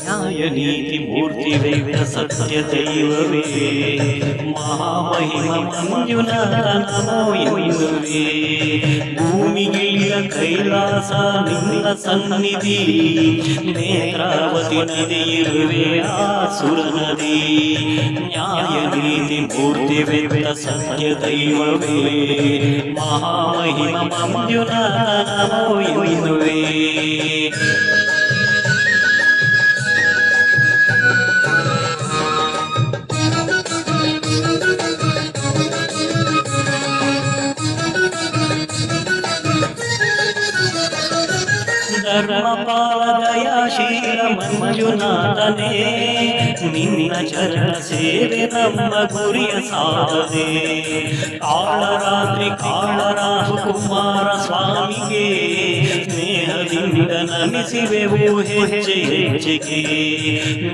ನ್ಯಾಯ ನೀತಿ ಮೂರ್ತಿ ವೇದ ಸತ್ಯ ದೈವವೇ ಮಹಾಮಹಿಮ ಮಂಜುನಾಥ ನಮೋ ಎನ್ನುವೆ. ಭೂಮಿಗಿಳಿದ ಕೈಲಾಸ ನಿನ್ನ ಸನ್ನಿಧಿ, ನೇತ್ರಾವತಿ ನದಿ ಇರುವೆ ಆಸುರ ನದಿ. ನ್ಯಾಯ ನೀತಿ ಮೂರ್ತಿ ವೇದ ಸತ್ಯ ದೈವವೇ ಮಹಾಮಹಿಮ ಮಂಜುನಾಥ ನಮೋ ಎನ್ನುವೆ. ಧರ್ಮಪಾಲ ದಯಾಶೀಲ ಮಂಜುನಾಥನೇ, ನಿನ್ನ ಚರಣ ಸೇವೆ ನಮ್ಮ ಗುರಿಯ ಸಾಧನೆ. ಕಾಳರಾತ್ರಿ ಕಾಳರಾಹು ಕುಮಾರ ಸ್ವಾಮಿಗೆ ಸ್ನೇಹದಿಂದ ನಮಿಸಿವೆವು ಹೆಜ್ಜೆ ಹೆಜ್ಜೆಗೆ.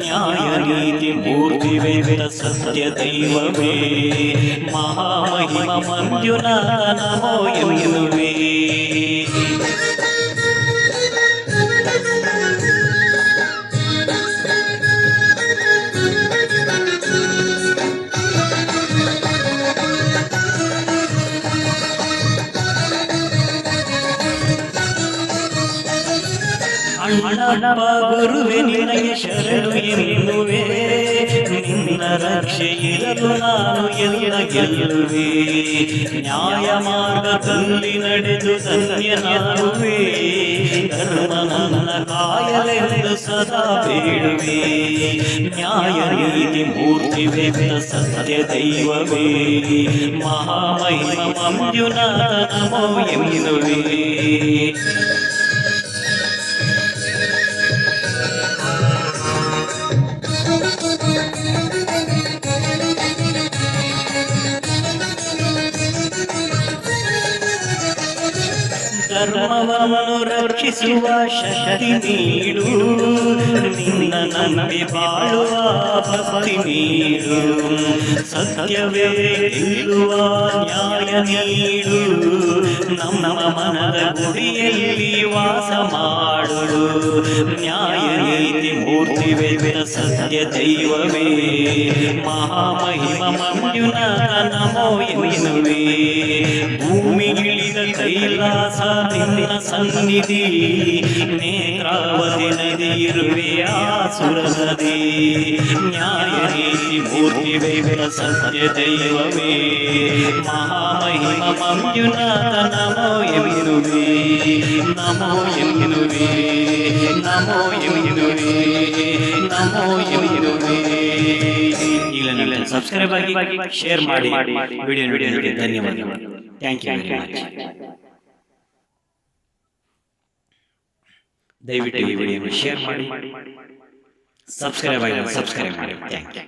ನ್ಯಾಯ ನೀತಿ ಮೂರ್ತಿ ವೇದ ಸತ್ಯ ದೈವವೇ ಮಹಾಮಹಿಮ ಮಂಜುನಾಥ ನಮೋ ಎನ್ನುವೆ. ಅಣ್ಣಪ್ಪ ಗುರುವೆ ನಿನಗೆ ಶರಣು ಎನ್ನುವೆ, ನಿನ್ನ ರಕ್ಷೆ ಇರಲು ನಾನು ಎಲ್ಲ ಗೆಲ್ಲುವೆ. ನ್ಯಾಯ ಮಾರ್ಗದಲ್ಲಿ ನಡೆದು ಧನ್ಯನಾಗುವೆ, ಧರ್ಮ ನನ್ನ ಕಾಯಲೆಂದು ಸದಾ ಬೇಡುವೆ. ನ್ಯಾಯ ನೀತಿ ಮೂರ್ತಿ ವೇದ ಸತ್ಯ ದೈವವೇ ಮಹಾಮಹಿಮ ಮಂಜುನಾಥ ನಮೋ ಎನ್ನುವೆ. ಧರ್ಮವನ್ನು ರಕ್ಷಿಸುವ ಶಕ್ತಿ ನೀಡು, ನಿನ್ನ ನಂಬಿ ಬಾಳುವ ಭಕ್ತಿ ನೀಡು. ಸತ್ಯವೇ ಗೆಲ್ಲುವ ನ್ಯಾಯ ನೀಡು, ನಮ್ಮ ಮನದ ಗುಡಿಯಲ್ಲಿ ವಾಸ ಮಾಡು. ನ್ಯಾಯ ನೀತಿ ಮೂರ್ತಿ ವೇದ ಸತ್ಯ ದೈವವೇ ಮಹಾಮಹಿಮ ಮಂಜುನಾಥ ನಮೋ ಎನ್ನುವೆ. ಭೂಮಿಗಿಳಿದ ಕೈಲಾಸ ನಿನ್ನ ಸನ್ನಿಧಿ, ನೇತ್ರಾವತಿ ನದಿ ಇರುವೆ ಆಸುರ ನದಿ. ನ್ಯಾಯ ನೀತಿ ಮೂರ್ತಿ ವೇದ ಸತ್ಯ ದೈವವೇ ಮಹಾಮಹಿಮ ಮಂಜುನಾಥ ನಮೋ ಎನ್ನುವೆ. ನಮೋ ಎನ್ನುವೆ, ನಮೋ ಎನ್ನುವೆ, ನಮೋ ಎನ್ನುವೆ. ಈಗಲೇ ಸಬ್ಸ್ಕ್ರೈಬ್ ಆಗಿ ಶೇರ್ ಮಾಡಿ ವಿಡಿಯೋ ನೋಡಿ. ಧನ್ಯವಾದಗಳು. Thank you very much. ದಯವಿಟ್ಟು ಈ ವಿಡಿಯೋನ ಶೇರ್ ಮಾಡಿ, ಸಬ್ಸ್ಕ್ರೈಬ್ ಮಾಡಿ. Thank you.